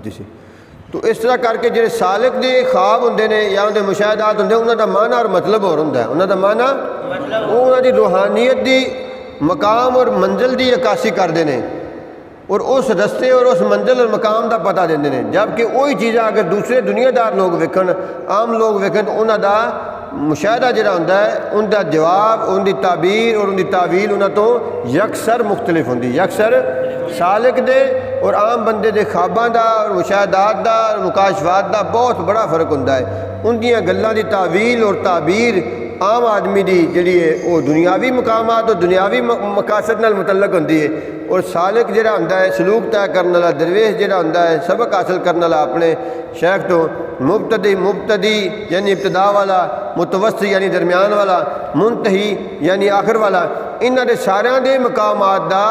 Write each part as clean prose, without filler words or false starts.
ਕੀਤੀ ਸੀ। تو اس طرح کر کے جڑے سالک دے خواب ہوندے نے یا اندے مشاہدات ہوندے انہاں دا معنی اور مطلب ہور ہوندا ہے. انہاں دا معنی وہ انہاں دی روحانیت دی مقام اور منزل دی عکاسی کردے نے اور اس رستے اور اس منزل اور مقام دا پتہ دیندے نے. جبکہ وہی چیزاں اگر دوسرے دنیا دار لوگ ویکھن عام لوگ ویکھن تو انہاں دا مشاہدہ جڑا ہوندا ہے ان دا جواب ان دی تعبیر اور ان دی تعویل انہاں تو یکسر مختلف ہوندی. یکسر سالک دے اور عام بندے دے خواباں دا اور مشاہدات دا اور مکاشفات دا بہت بڑا فرق ہوندا ہے. ان دیاں گلاں دی تعویل اور تعبیر عام آدمی دی جڑی ہے وہ دنیاوی مقامات اور دنیاوی مقاصد نال متعلق ہوندی ہے اور سالک جڑا ہوندا ہے سلوک طے کرنے والا درویش جڑا ہوندا ہے سبق حاصل کرنے والا اپنے شیخ تو مبتدی یعنی ابتدا والا متوسط یعنی درمیان والا منتہی یعنی آخر والا انہاں دے ساریاں دے مقامات دا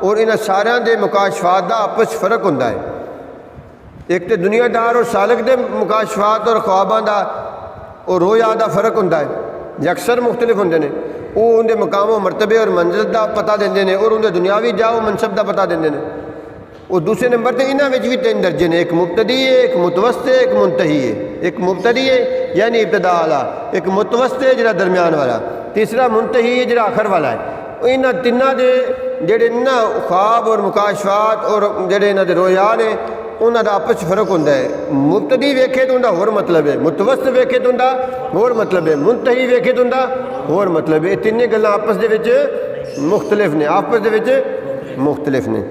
اور انہاں ساریاں دے مکاشفات دا آپس فرق ہوندا ہے. ایک تے دنیا دار اور سالک دے مکاشفات اور خواباں دا اور رویا دا فرق ہوندا ہے یکسر مختلف ہوندے نے. وہ ان دے مقام و مرتبے اور منزل دا پتہ دیندے نے اور ان دے دنیاوی جاہ و منصب دا پتہ دیندے نے. اور دوسرے نمبر تے انہاں وچ بھی 3 درجے نے. ایک مبتدی ہے ایک متوسط ہے ایک منتہی ہے. ایک مبتدی ہے یعنی ابتدا والا, ایک متوسط ہے جڑا درمیان والا, تیسرا منتہی ہے جڑا آخر والا ہے. انہاں تیناں دے جڑے نا خواب اور مکاشفات اور جڑے انہاں دے رویا نے انہاں دا آپس فرق ہوندا ہے. مبتدی ویکھے تو انہاں ہور مطلب ہے, متوسط ویکھے تو انہاں ہور مطلب ہے, منتہی ویکھے تو انہاں ہور مطلب ہے. یہ تینوں گلاں آپس دے وچ مختلف نے, آپس دے وچ مختلف نے.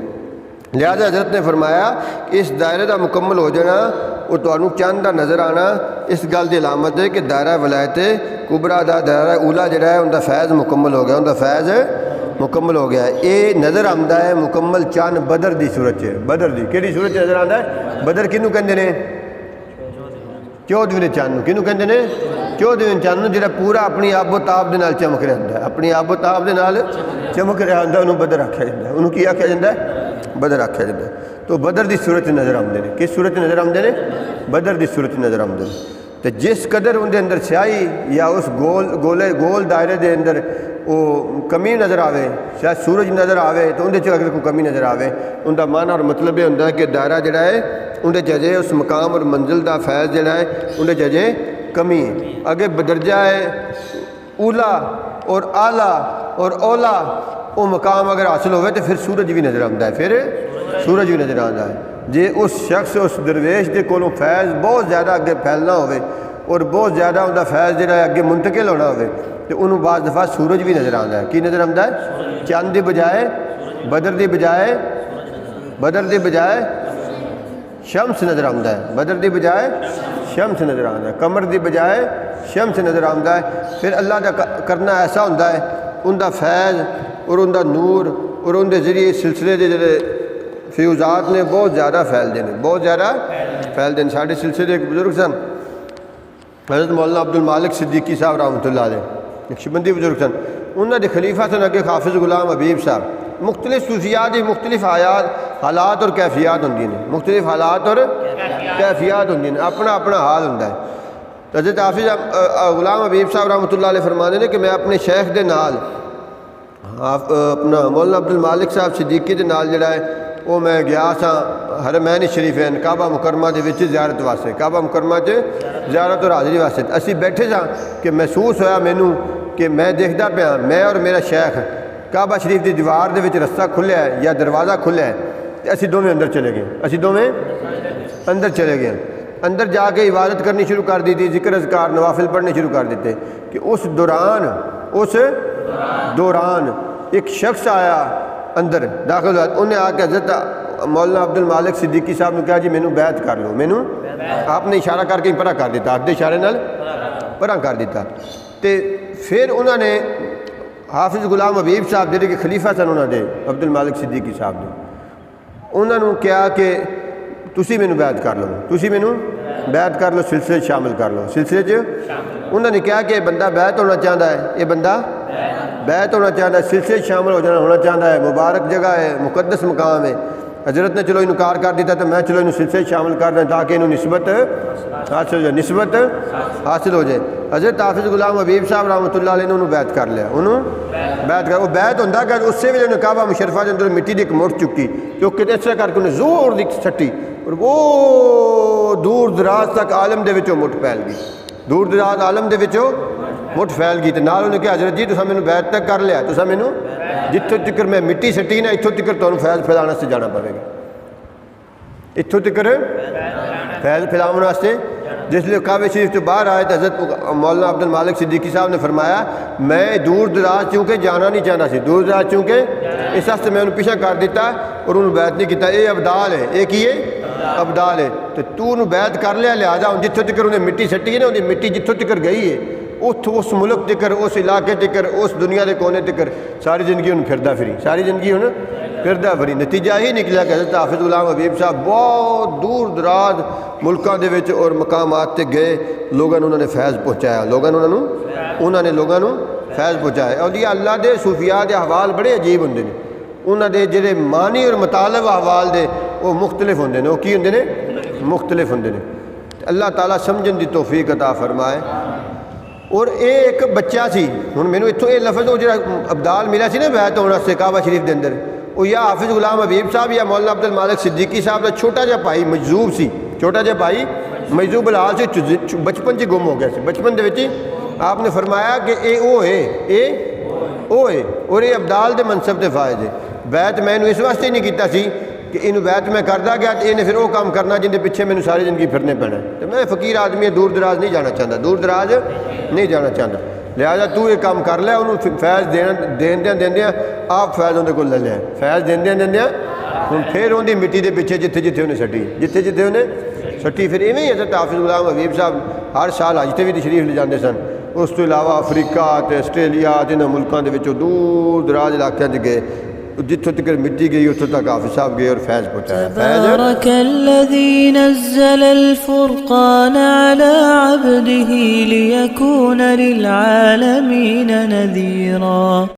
لہذا حضرت نے فرمایا کہ اس دائرے دا مکمل ہو جانا اور تانوں چند دا نظر آنا اس گل دی علامت ہے کہ دائرہ ولایت کبریٰ دا دائرہ اولا جڑا ہے ان دا فیض مکمل ہو گیا, ان دا فیض مکمل ہو گیا ہے. یہ نظر آمدا ہے مکمل چند بدر دی صورت ہے. بدر دی کیڑی صورت نظر آندا ہے؟ بدر کنوں کہندے نے؟ 14ویں چند نوں. کنوں کہندے نے؟ 14ویں چند نوں جڑا پورا اپنی آب و تاب دے نال چمک رہا ہوندا ہے. اپنی آب و تاب دے نال چمک رہا ہوندا ہے, انہوں بدر آکھیا جاندا ہے. انہوں کی آکھیا جاندا ہے؟ بدر آکھیا جاندا ہے. تو بدر دی صورت نظر آمدے نے. کس صورت نظر آمدے نے؟ بدر دی صورت نظر آمدے نے. تو جس قدر ان دے اندر سیاہی یا اس گول دائرے دے اندر وہ کمی نظر آوے, شاید سورج نظر آوے تو اندر اگر کوئی کمی نظر آوے ان کا معنی اور مطلب یہ ہوتا ہے کہ دائرہ جڑا ہے اندر ججے اس مقام اور منزل دا فیض جڑا ہے اندر ججے کمی ہے. اگے بدرجہ ہے اولا اور اعلیٰ اور اولا وہ مقام اگر حاصل ہوئے تو پھر سورج بھی نظر آتا ہے, پھر سورج بھی نظر آتا ہے. جے اس شخص اس درویش دے کولوں فیض بہت زیادہ اگے پھیلنا ہوئے اور بہت زیادہ ان کا فیض جڑا ہے اگے منتقل ہونا ہوئے تو انہوں بعض دفعہ سورج بھی نظر آتا ہے. کی نظر آتا ہے؟ چاند دی بجائے بدر دی بجائے شمس نظر آتا ہے. بدر دی بجائے شمس نظر آتا ہے. قمر دی بجائے شمس نظر آتا ہے. پھر اللہ کا کرنا ایسا ہوتا ہے ان کا فیض اور ان کا نور اور ان کے ذریعے سلسلے دے جڑے فیوزات نے بہت زیادہ پھیلتے ہیں, بہت زیادہ پھیلتے ہیں. ساڈے سلسلے ایک بزرگ سن حضرت مولانا عبد المالک صدیقی صاحب رحمۃ اللہ علیہ, نقشبندی بزرگ سن. انہوں نے خلیفہ سن اگے حافظ غلام حبیب صاحب. مختلف صوفیات کی مختلف حالات اور کیفیات ہوندی ہیں, مختلف حالات اور کیفیات ہوندی ہیں, اپنا اپنا حال ہوتا ہے. حضرت حافظ غلام حبیب صاحب رحمۃ اللہ علیہ فرماتے ہیں کہ میں اپنے شیخ دے نال اپنا مولانا عبد المالک صاحب صدیقی دے نال جڑا ہے وہ میں گیا سا حرمین شریفین کعبہ مکرمہ دے وچ زیارت واسطے, کعبہ مکرمہ چ زیارت اور حاضری واسطے. اسی بیٹھے سا کہ محسوس ہویا مینوں کہ میں دیکھدا پیا میں اور میرا شیخ کعبہ شریف دی دیوار دے وچ رستہ کھلیا ہے یا دروازہ کھلیا ہے تے اسی دوویں اندر چلے گئے. اسی دوویں اندر چلے گئے. اندر جا کے عبادت کرنی شروع کر دی تھی, ذکر اذکار نوافل پڑھنے شروع کر دیتے کہ اس دوران ایک شخص آیا اندر داخل ہوا. انہیں آ کے حضرت مولانا عبد المالک صدیقی صاحب نے کہا جی مینوں بیعت کر لو. مینوں آپ نے اشارہ کر کے پرا کر دیتا, ہاتھ دے اشارے نال پرا کر دیتا. تے پھر انہوں نے حافظ غلام حبیب صاحب جڑے کہ خلیفہ سن انہوں نے عبد المالک صدیقی صاحب نے, انہوں نے کہا کہ تسی مینوں بیعت کر لو, تسی مینوں بیعت کر لو, سلسلے شامل کر لو. سلسلے انہوں نے کہا کہ یہ بندہ بیعت ہونا چاہتا ہے, یہ بندہ بیعت ہونا چاہتا ہے, سلسلے شامل ہونا چاہتا ہے, مبارک جگہ ہے, مقدس مقام ہے. حضرت نے چلو انکار کر دیتا تو میں چلو انہوں سلسلے شامل کر دیں تاکہ انہوں نسبت حاصل ہو جائے, نسبت حاصل ہو جائے. حضرت حافظ غلام حبیب صاحب رحمۃ اللہ علیہ نے انہوں بیعت کر لیا، انہوں بیعت کر، وہ بیعت ہوتا کہ اسی ویلے انہیں کعبہ مشرفہ کے اندر مٹی دی ایک مٹ چکی جو کہ اس طرح کر کے انہیں زور دی سٹی اور وہ دور دراز تک عالم دے وچوں مٹ پھیل گئی، دور دراز عالم دے وچوں مٹ پھیل گئی، تو نال انہیں کہا حضرت جی تساں مینوں بیعت تک کر لیا، تساں مینوں جتوں تکر میں مٹی سٹی نا اتوں تکر تمہیں فیض پھیلانے سے جانا پڑے گا، اتوں تکر فیض پھیلاؤن واسطے۔ جس لیے کعبہ شریف تو باہر آئے تو حضرت مولانا عبد المالک صدیقی صاحب نے فرمایا میں دور دراز چونکہ جانا نہیں چاہتا سی، دور دراز چونکہ اس واسطے میں انہوں پیچھے کر دیتا اور انہوں بیعت نہیں کیتا، اے ابدال ہے، اے کی ہے ابدال ہے، تو انہوں بیعت کر لیا، لہذا ہوں جتوں تکر انہیں مٹی سٹی ہے نا، انہیں مٹی جتوں تکر گئی ہے اس ملک تکر، اس علاقے تکر، اس دنیا کے کونے تکر ساری زندگی انہوں پھردا پھری، ساری زندگی انہوں پھردا پھری۔ نتیجہ ہی نکلا کہ حضرت حافظ غلام حبیب صاحب بہت دور دراز ملکوں دے وچ اور مقامات تے گئے، لوگوں نے انہوں نے فیض پہنچایا، انہوں نے لوگوں نے فیض پہنچایا۔ اولیاء اللہ دے صوفیاء دے احوال بڑے عجیب ہوندے نے، انہوں دے جڑے معنی اور مطالب احوال دے وہ مختلف ہوندے نے، وہ کی ہوندے نے؟ مختلف ہوندے نے۔ اللہ تعالیٰ سمجھن دی توفیق عطا فرمائے۔ اور ایک بچہ سی، ہن مینوں اتھوں یہ لفظ وہ جڑا ابدال ملا سی نا بیعت ہونے واسطے کعبہ شریف دے اندر، وہ یا حافظ غلام حبیب صاحب یا مولانا عبد المالک صدیقی صاحب کا چھوٹا جہا بھائی مجذوب سی، چھوٹا جہا بھائی مجذوب الحال سے بچپن چ گم ہو گیا سی، بچپن دے وچ آپ نے فرمایا کہ اے او ہے، اے او ہے اور یہ ابدال دے منصب تے فائز ہے۔ بیعت میں اس واسطے نہیں کیتا سی کہ انہوں بیعت میں کردا گیا تو انہیں پھر وہ کام کرنا جن دے پیچھے میں ساری زندگی پھرنے پینا ہے، تو میں فقیر آدمی دور دراز نہیں جانا چاہتا، دور دراز نہیں جانا چاہتا، لہذا تو یہ کام کر لیا، انہوں فیض دیندیاں آپ فیض اندر کو لے لیا، فیض دیندیاں ہوں پھر ان دی مٹی دے پیچھے جتھے انہیں سٹی، جتھے انہیں سٹی، پھر ایویں ہی حضرت حافظ غلام حبیب صاحب ہر سال حج تے بھی تشریف لے جاندے سن۔ اس تو علاوہ افریقہ تے آسٹریلیا انہاں ملکوں دے وچوں دور دراز علاقے تے گئے، جتھوں تک مٹی گئی اتھوں تک حافظ صاحب گئے اور فیض پہنچایا۔ تبارك الذي نزل الفرقان على عبده ليكون للعالمين نذيرا۔